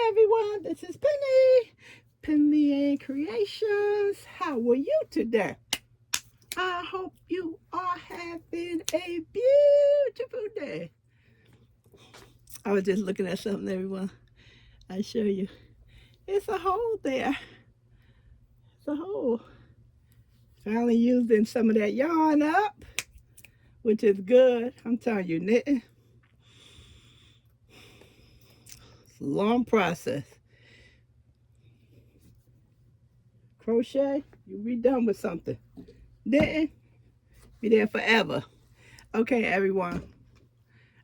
everyone, this is Penley-Ann Creations. How are you today? I hope you are having a beautiful day. I was just looking at something, everyone. I show you. It's a hole there. It's a hole. Finally using some of that yarn up, which is good. I'm telling you, knitting. It's a long process. Crochet, you'll be done with something. Knitting, be there forever. Okay, everyone.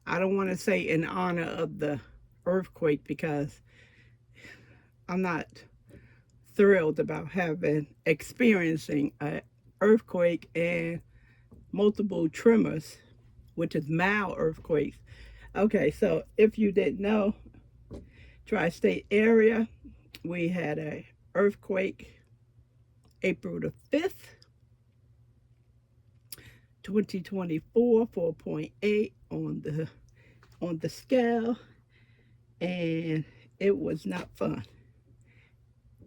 I don't want to say in honor of the earthquake because I'm not thrilled about experiencing an earthquake and multiple tremors, which is mild earthquakes. Okay, so if you didn't know, tri-state area, we had a earthquake April the 5th, 2024, 4.8 on the scale, and it was not fun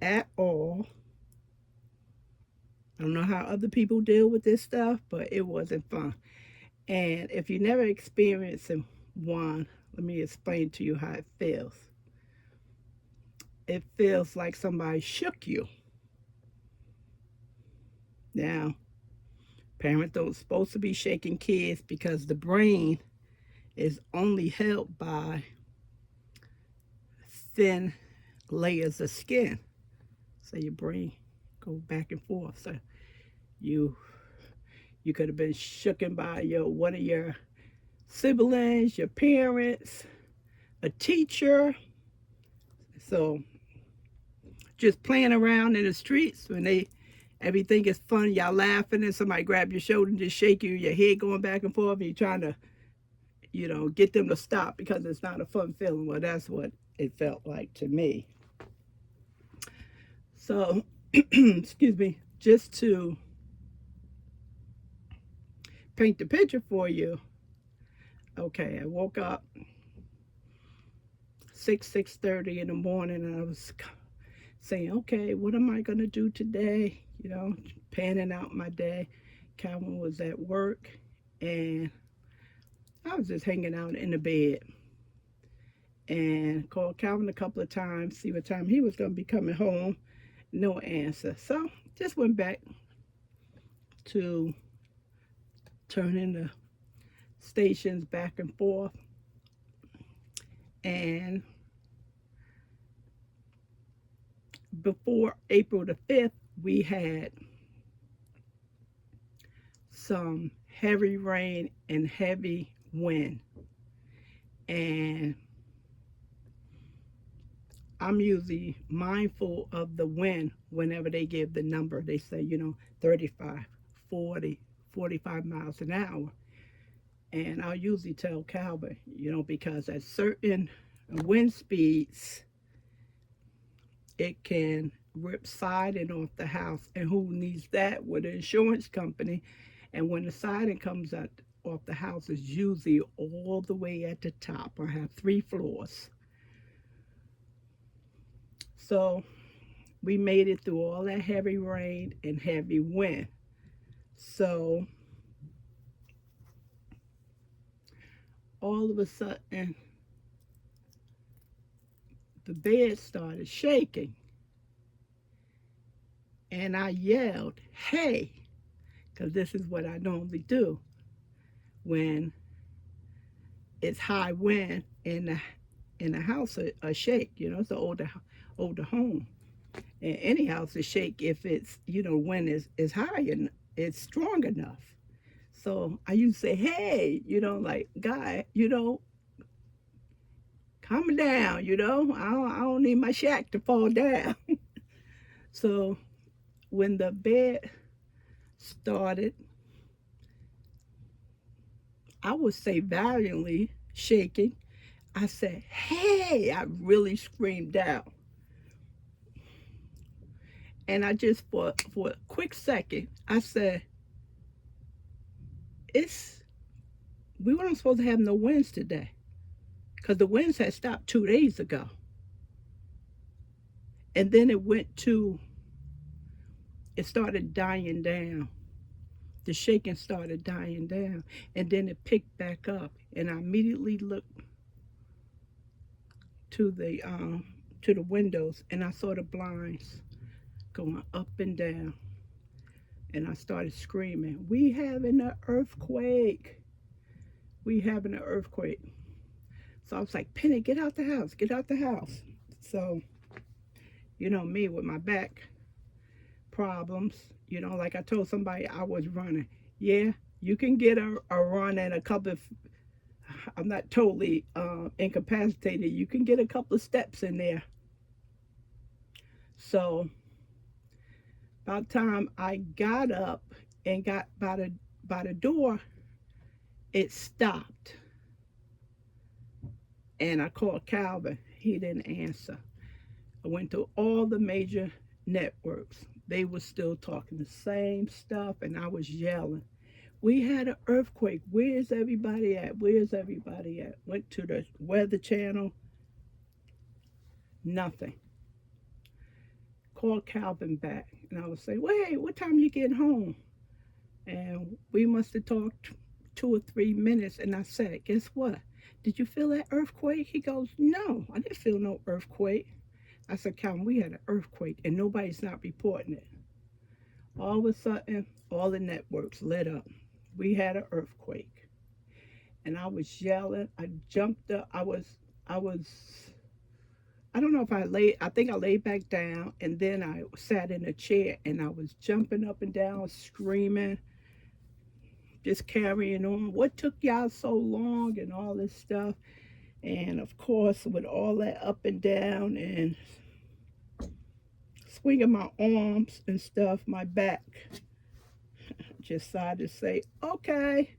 at all. I don't know how other people deal with this stuff, but it wasn't fun. And if you never experienced one, let me explain to you how it feels. It feels like somebody shook you. Now, parents don't supposed to be shaking kids because the brain is only held by thin layers of skin. So your brain go back and forth. So you could have been shooken by one of your siblings, your parents, a teacher. So just playing around in the streets when everything is fun, y'all laughing and somebody grab your shoulder and just shake you, your head going back and forth, and you're trying to, get them to stop because it's not a fun feeling. Well, that's what it felt like to me. So, excuse me, just to paint the picture for you. Okay, I woke up 6:30 in the morning, and I was saying, okay, what am I going to do today? Panning out my day. Calvin was at work, and I was just hanging out in the bed and called Calvin a couple of times, see what time he was going to be coming home. No answer. So just went back to turning the stations back and forth. And before April the 5th, we had some heavy rain and heavy wind. And I'm usually mindful of the wind whenever they give the number. They say, 35, 40, 45 miles an hour. And I'll usually tell Calvin, because at certain wind speeds, it can rip siding off the house. And who needs that with an insurance company? And when the siding comes out off the house, it's usually all the way at the top. I have 3 floors. So we made it through all that heavy rain and heavy wind. So all of a sudden, the bed started shaking. And I yelled, hey, because this is what I normally do when it's high wind in the house, a shake. It's an older home. And any house is shake if it's, wind is high and it's strong enough. So I used to say, hey, like, guy, calm down, I don't need my shack to fall down. So when the bed started, I would say valiantly shaking, I said, hey, I really screamed out. And I just, for a quick second, I said, we weren't supposed to have no winds today because the winds had stopped 2 days ago. And then it started dying down. The shaking started dying down. And then it picked back up. And I immediately looked to the windows, and I saw the blinds going up and down. And I started screaming, "We having an earthquake. We having an earthquake." So I was like, "Penny, get out the house. Get out the house." So, me with my back problems, like I told somebody I was running. Yeah, you can get a run and a couple of, I'm not totally incapacitated. You can get a couple of steps in there. So by the time I got up and got by the door, it stopped. And I called Calvin. He didn't answer. I went to all the major networks. They were still talking the same stuff, and I was yelling. We had an earthquake. Where's everybody at? Where's everybody at? Went to the Weather Channel. Nothing. Called Calvin back, and I was saying, "Wait, what time you get home?" And we must have talked 2 or 3 minutes, and I said, "Guess what? Did you feel that earthquake?" He goes, "No, I didn't feel no earthquake." I said, "Calvin, we had an earthquake, and nobody's not reporting it." All of a sudden, all the networks lit up. We had an earthquake, and I was yelling. I jumped up. I don't know if I laid, I think I laid back down, and then I sat in a chair, and I was jumping up and down, screaming, just carrying on. What took y'all so long and all this stuff? And of course, with all that up and down and swinging my arms and stuff, my back just decided to say, "Okay,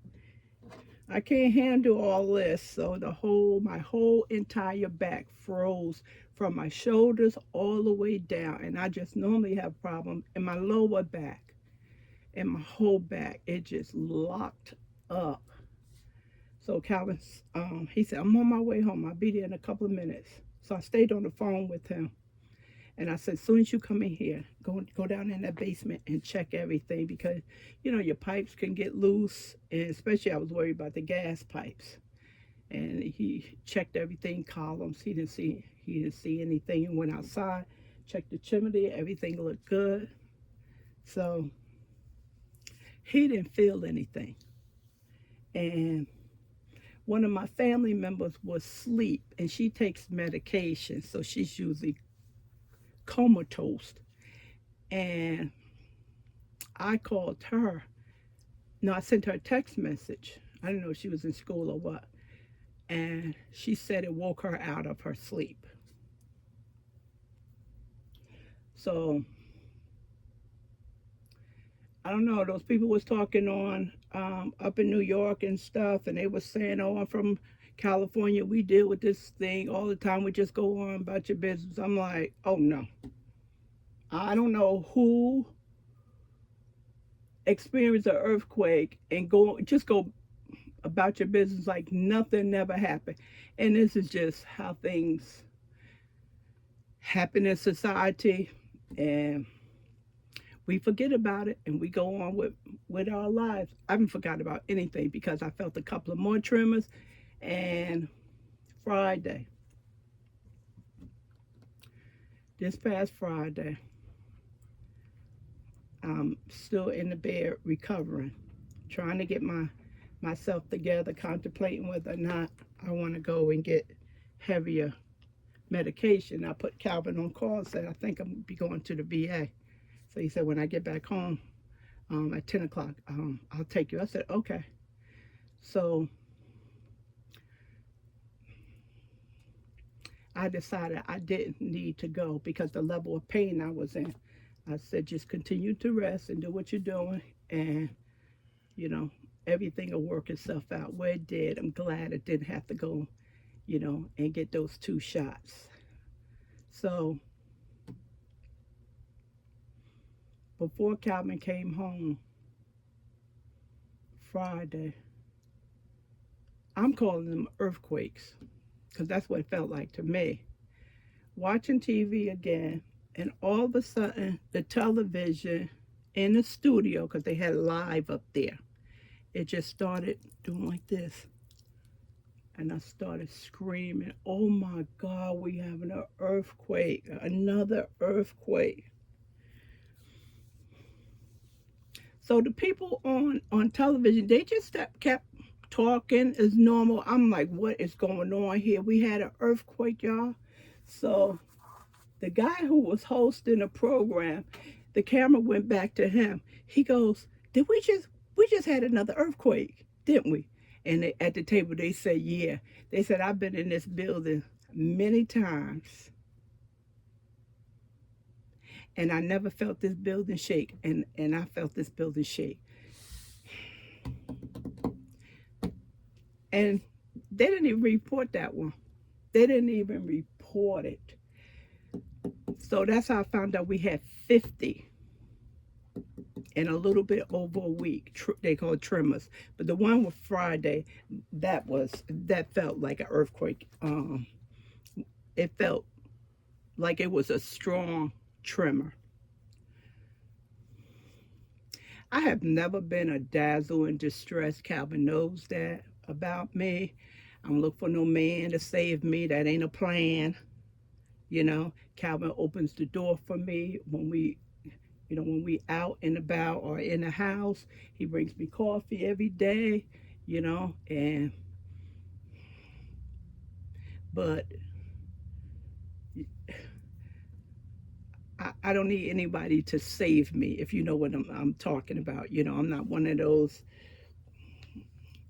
I can't handle all this." So my whole entire back froze from my shoulders all the way down. And I just normally have problem in my lower back and my whole back. It just locked up. So Calvin, he said, "I'm on my way home. I'll be there in a couple of minutes." So I stayed on the phone with him. And I said, "As soon as you come in here, go down in that basement and check everything, because your pipes can get loose, and especially I was worried about the gas pipes." And he checked everything, columns. He didn't see anything, and went outside, checked the chimney. Everything looked good. So he didn't feel anything. And one of my family members was asleep, and she takes medication, so she's usually comatose. And I called her. No, I sent her a text message. I didn't know if she was in school or what. And she said it woke her out of her sleep. So I don't know. Those people was talking on up in New York and stuff, and they was saying, "Oh, I'm from California. We deal with this thing all the time. We just go on about your business." I'm like, "Oh no." I don't know who experienced an earthquake and go about your business like nothing never happened. And this is just how things happen in society, and we forget about it and we go on with our lives. I haven't forgot about anything because I felt a couple of more tremors. And Friday, this past Friday, I'm still in the bed recovering, trying to get myself together, contemplating whether or not I want to go and get heavier medication. I put Calvin on call and said, "I think I'm going to be going to the VA." So he said, "When I get back home at 10 o'clock, I'll take you." I said, "Okay." So I decided I didn't need to go because the level of pain I was in. I said, "Just continue to rest and do what you're doing, and you know, everything will work itself out." Where it did, I'm glad it didn't have to go, and get those 2 shots. So before Calvin came home Friday, I'm calling them earthquakes because that's what it felt like to me. Watching TV again, And all of a sudden, the television in the studio, because they had live up there, it just started doing like this. And I started screaming, oh my God, we having an earthquake, another earthquake. So the people on television, they just kept talking as normal. I'm like, what is going on here? We had an earthquake, y'all. So the guy who was hosting the program, the camera went back to him. He goes, "Did we just had another earthquake, didn't we?" And at the table they said, "Yeah." They said, "I've been in this building many times, and I never felt this building shake, and I felt this building shake." And they didn't even report that one. They didn't even report it. So that's how I found out we had 50 in a little bit over a week. They call it tremors, but the one with Friday, that felt like an earthquake. It felt like it was a strong tremor. I have never been a dazzle and distressed. Calvin knows that about me. I don't look for no man to save me. That ain't a plan. Calvin opens the door for me when we out and about or in the house. He brings me coffee every day, and but I don't need anybody to save me, if you know what I'm talking about. I'm not one of those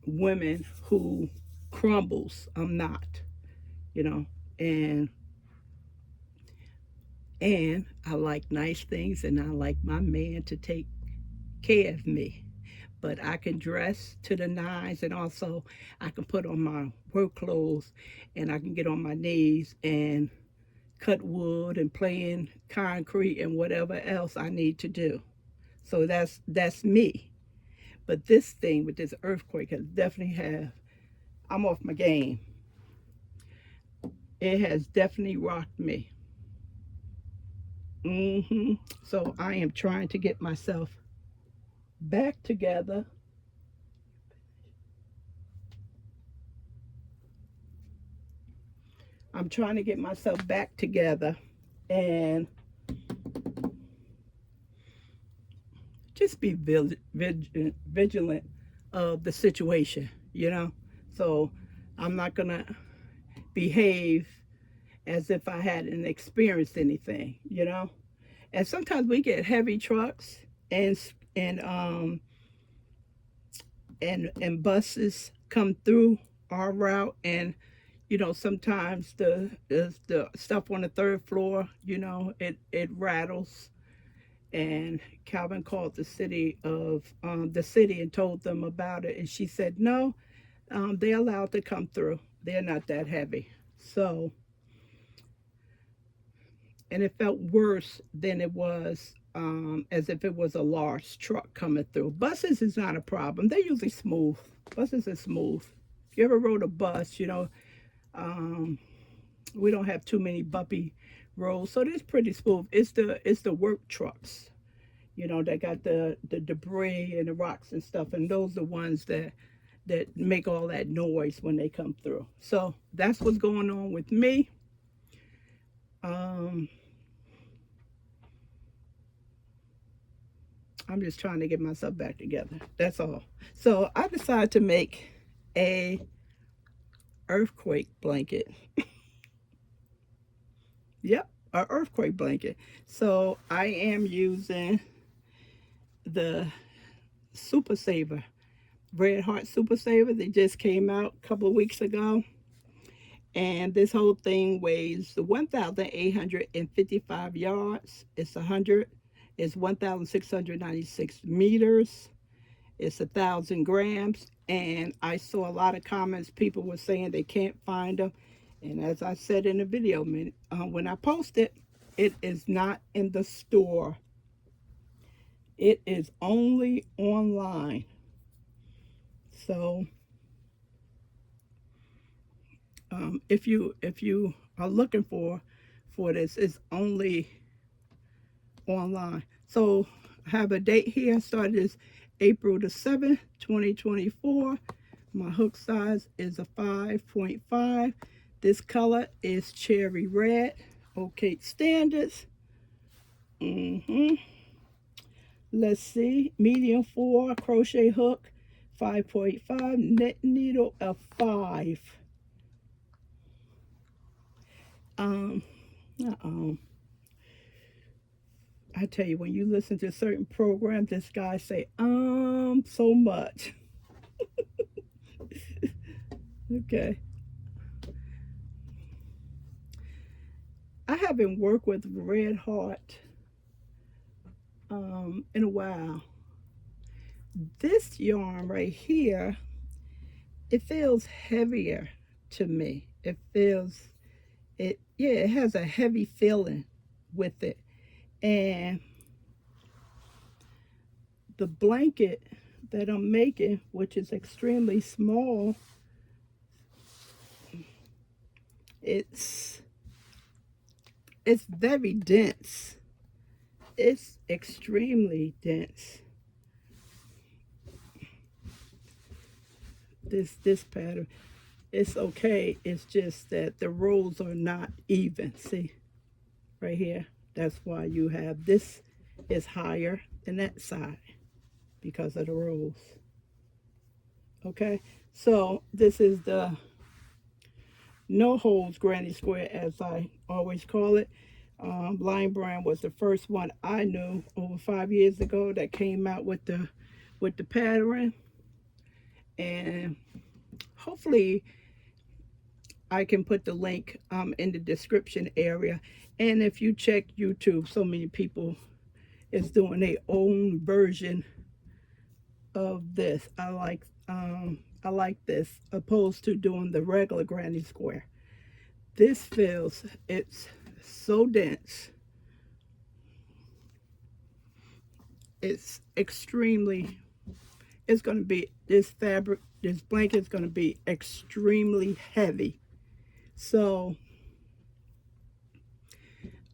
women who crumbles. I'm not, you know, and I like nice things, and I like my man to take care of me. But I can dress to the nines, and also I can put on my work clothes, and I can get on my knees and cut wood and play in concrete and whatever else I need to do. So that's me. But this thing with this earthquake has definitely have I'm off my game. It has definitely rocked me. So I am trying to get myself back together. I'm trying to get myself back together and just be vigilant of the situation. So I'm not going to behave as if I hadn't experienced anything. And sometimes we get heavy trucks and and um and buses come through our route, and sometimes the stuff on the third floor, it rattles. And Calvin called the city and told them about it, and she said no, they're allowed to come through. They're not that heavy. So, and it felt worse than it was, as if it was a large truck coming through. Buses is not a problem. They're usually smooth. Buses are smooth. If you ever rode a bus, um, we don't have too many bumpy roads, so it's pretty smooth. It's the work trucks, that got the debris and the rocks and stuff, and those are the ones that make all that noise when they come through. So that's what's going on with me. Um, I'm just trying to get myself back together. That's all. So I decided to make a earthquake blanket. Yep, a earthquake blanket. So I am using the Super Saver, Red Heart Super Saver. They just came out a couple of weeks ago. And this whole thing weighs 1,855 yards. It's 1,696 meters. It's 1,000 grams. And I saw a lot of comments. People were saying they can't find them. And as I said in the video, when I posted, it is not in the store. It is only online. So if you are looking for this, it's only online. So I have a date here. Started is April the 7th, 2024. My hook size is a 5.5. This color is cherry red. Okay, standards. Let's see. Medium 4 crochet hook, 5.5. Knit needle of 5. I tell you, when you listen to certain programs, this guy say, so much. Okay. I haven't worked with Red Heart in a while. This yarn right here, it feels heavier to me. It has a heavy feeling with it. And the blanket that I'm making, which is extremely small, it's very dense. It's extremely dense. This pattern, it's okay. It's just that the rows are not even. See, right here. That's why you have this is higher than that side because of the rows. Okay, so this is the no holes granny square, as I always call it. Line Brand was the first one I knew over 5 years ago that came out with the pattern, and hopefully I can put the link in the description area. And if you check YouTube, so many people is doing their own version of this. I like this opposed to doing the regular granny square. This feels, it's so dense. It's extremely, it's going to be, this fabric, this blanket is going to be extremely heavy. So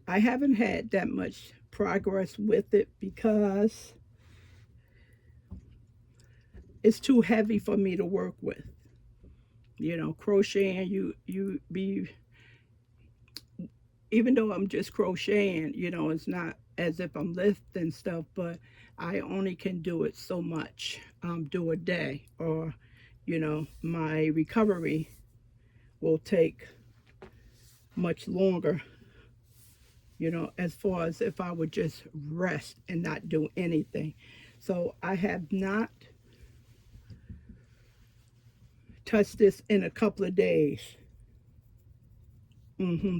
I haven't had that much progress with it because it's too heavy for me to work with. You know, crocheting, you be, even though I'm just crocheting, you know, it's not as if I'm lifting stuff, but I only can do it so much, do a day, or, you know, my recovery will take much longer, you know, as far as if I would just rest and not do anything. So I have not touched this in a couple of days.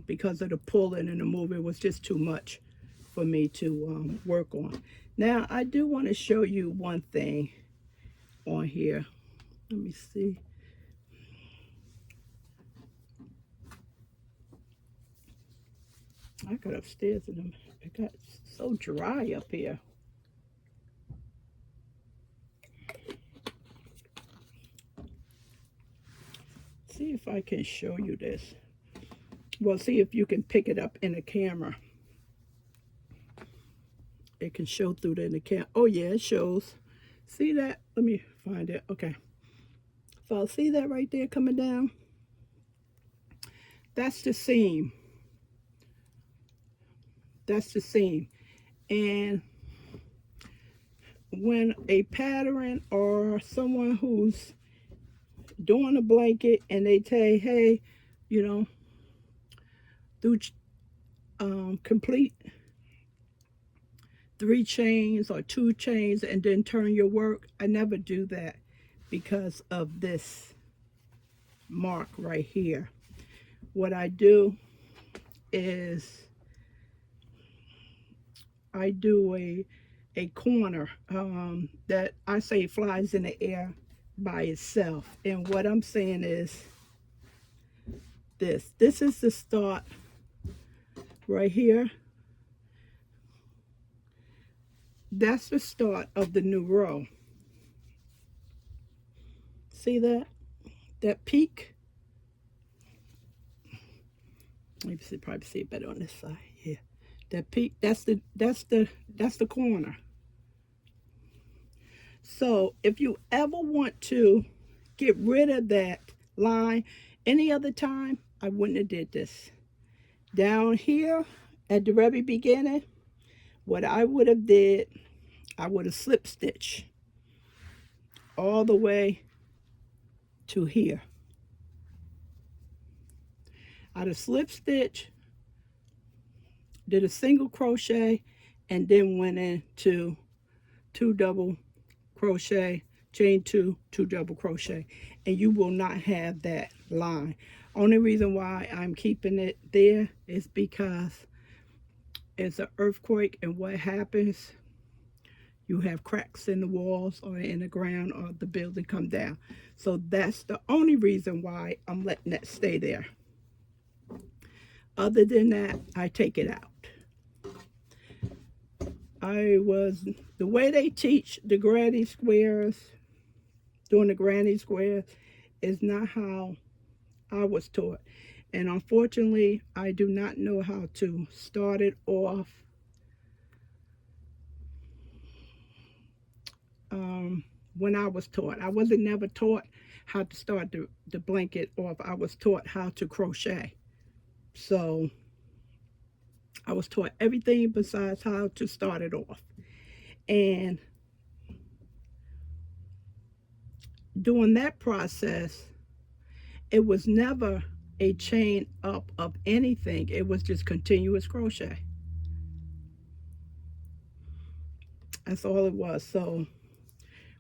Because of the pulling and the moving was just too much for me to work on. Now, I do want to show you one thing on here. Let me see. I got upstairs and it got so dry up here. See if I can show you this. Well, see if you can pick it up in the camera. It can show through the camera. Oh yeah, it shows. See that? Let me find it. Okay. So see that right there coming down? That's the seam. That's the seam. And when a pattern or someone who's doing a blanket and they say, hey, you know, do complete 3 chains or 2 chains and then turn your work, I never do that because of this mark right here. What I do is I do a corner that I say flies in the air by itself. And what I'm saying is this is the start right here. That's the start of the new row. See that? That peak? You probably see it better on this side. Yeah. That peak, that's the corner. So if you ever want to get rid of that line any other time, I wouldn't have did this. Down here at the very beginning, what I would have did, I would have slip stitch all the way to here. I'd have slip stitch, did a single crochet, and then went into two double crochet, chain two double crochet, and you will not have that line. Only reason why I'm keeping it there is because it's an earthquake, and what happens, you have cracks in the walls or in the ground, or the building come down. So that's the only reason why I'm letting that stay there. Other than that, I take it out. The way they teach the granny squares, doing the granny squares, is not how I was taught. And unfortunately, I do not know how to start it off when I was taught. I wasn't never taught how to start the blanket off. I was taught how to crochet. So I was taught everything besides how to start it off. And during that process, it was never a chain up of anything. It was just continuous crochet. That's all it was. So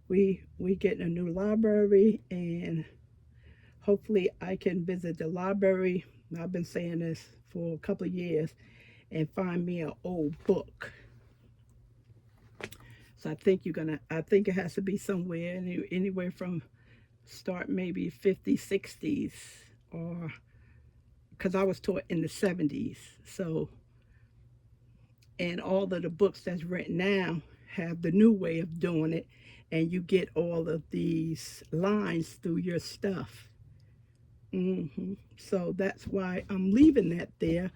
we get a new library, and hopefully I can visit the library. I've been saying this for a couple of years, and find me an old book. So I think it has to be somewhere anywhere from start maybe 50s, 60s, or because I was taught in the 70s. So, and all of the books that's written now have the new way of doing it, and you get all of these lines through your stuff. So that's why I'm leaving that there,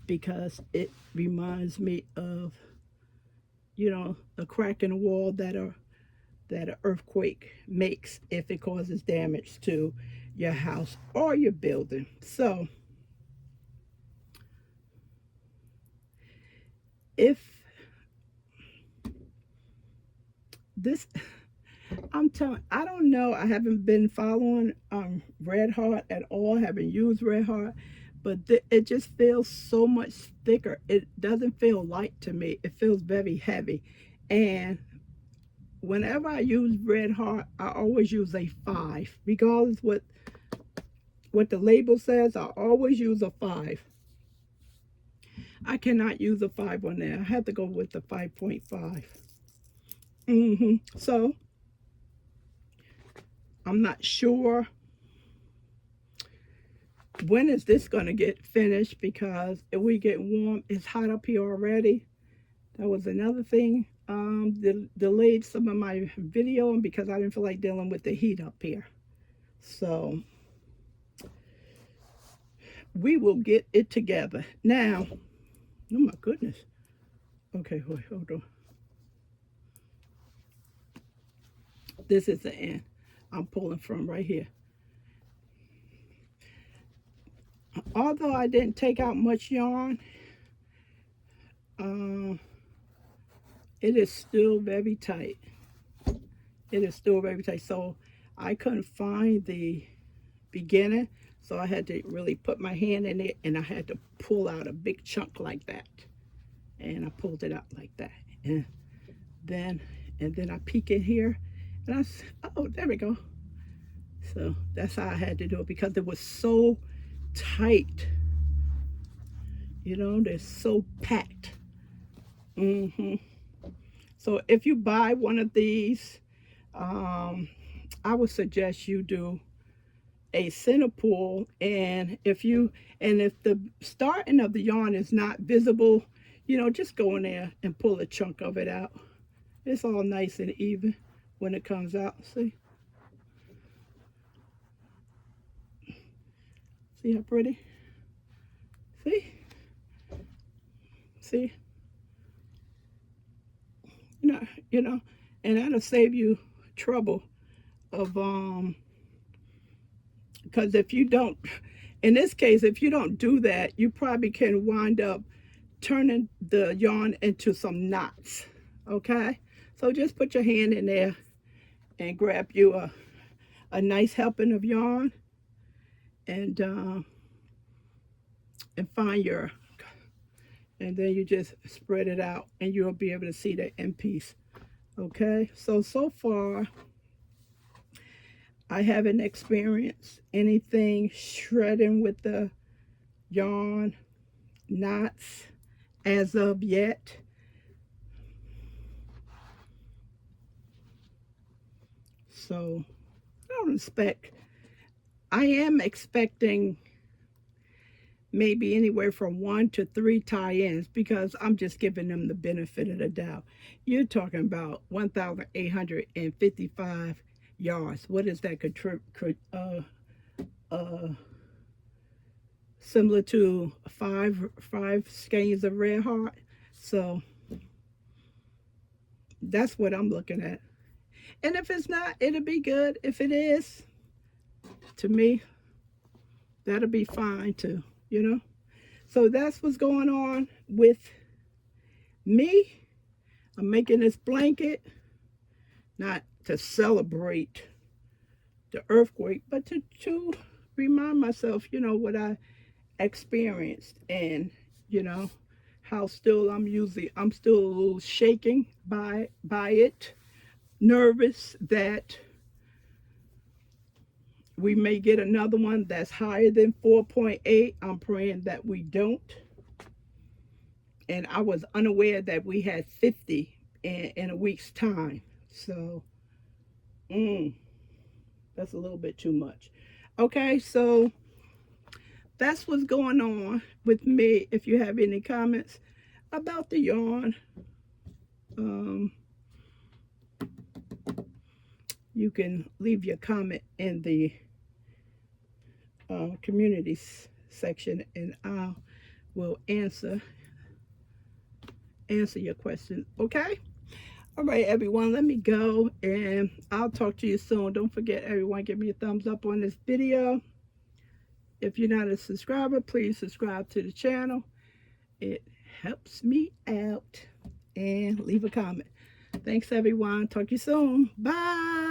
because it reminds me of, a crack in the wall that an earthquake makes if it causes damage to your house or your building. So if this, I'm telling, I don't know, I haven't been following Red Heart at all, haven't used Red Heart, but it just feels so much thicker. It doesn't feel light to me. It feels very heavy. And whenever I use Red Heart, I always use a 5. Regardless what the label says, I always use a 5. I cannot use a 5 on there. I have to go with the 5.5. So I'm not sure when is this going to get finished, because if we get warm, it's hot up here already. That was another thing. Delayed some of my video, and because I didn't feel like dealing with the heat up here. So we will get it together. Now, oh my goodness. Okay, wait, hold on. This is the end I'm pulling from right here. Although I didn't take out much yarn, it is still very tight. It is still very tight. So I couldn't find the beginning, so I had to really put my hand in it, and I had to pull out a big chunk like that. And I pulled it out like that. And then I peek in here, and oh, there we go. So that's how I had to do it, because it was so tight. They're so packed. So if you buy one of these, I would suggest you do a center pull, and if the starting of the yarn is not visible, just go in there and pull a chunk of it out. It's all nice and even when it comes out. See how pretty? See See, you know, and that'll save you trouble of because if you don't, in this case, if you don't do that, you probably can wind up turning the yarn into some knots. Okay, so just put your hand in there and grab you a nice helping of yarn, and find your, and then you just spread it out and you'll be able to see the end piece. Okay, so far I haven't experienced anything shredding with the yarn knots as of yet. So I am expecting maybe anywhere from 1 to 3 tie-ins, because I'm just giving them the benefit of the doubt. You're talking about 1,855 yards. What is that? Similar to five skeins of red heart. So that's what I'm looking at. And if it's not, it'll be good. If it is, to me, that'll be fine too, you know. So that's what's going on with me. I'm making this blanket not to celebrate the earthquake, but to remind myself, you know, what I experienced, and you know how still I'm still a little shaking by it, nervous that we may get another one that's higher than 4.8. I'm praying that we don't. And I was unaware that we had 50 in a week's time. So, that's a little bit too much. Okay, so that's what's going on with me. If you have any comments about the yarn, you can leave your comment in the community section, and I will answer your question. Okay, all right, everyone, let me go, and I'll talk to you soon. Don't forget, everyone, give me a thumbs up on this video. If you're not a subscriber, please subscribe to the channel. It helps me out. And leave a comment. Thanks, everyone. Talk to you soon. Bye.